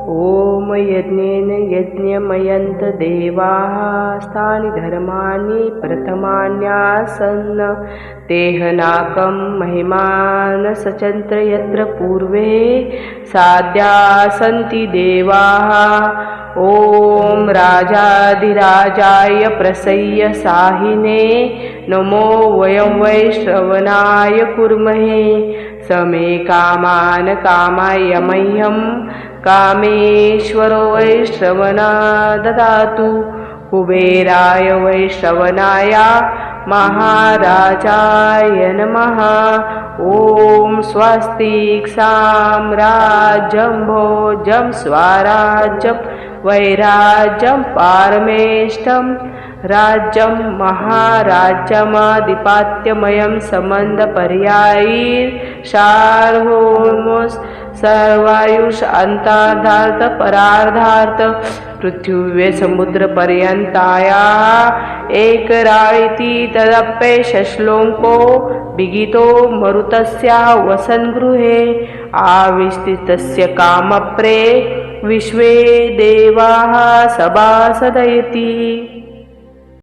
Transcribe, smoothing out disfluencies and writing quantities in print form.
ॐ यज्ञेन यज्ञमयन्त देवाः स्थानि धर्माणि प्रथमान्यासन् तेहनाकं महिमान सचन्त्र यत्र पूर्वे साध्या सन्ति देवाः। ॐ राजाधिराजाय प्रसय्य साहिने नमो वयं वै श्रवणाय कुर्महे समे कामान कामाय मह्यं कामेश्वरो वै श्रवणा ददातु कुबेराय वै श्रवणाय महाराजाय नमः। ॐ स्वस्तिक साम्राज्यं भोजं स्वराज्यं वैराज्यं पारमेष्टं राज्यं महाराज्यमाधिपत्यमयं सम्बन्धपर्यायी सार्वभौमस् सर्वायुष अंतरार्थ परार्धार्थ पृथिव्ये समुद्रपर्यन्ताया एकराळिति तदप्ये श्लोको विगितो मरुतस्य वसन्गृहे आविष्टितस्य कामप्रे विश्वे देवाः सभासदयति।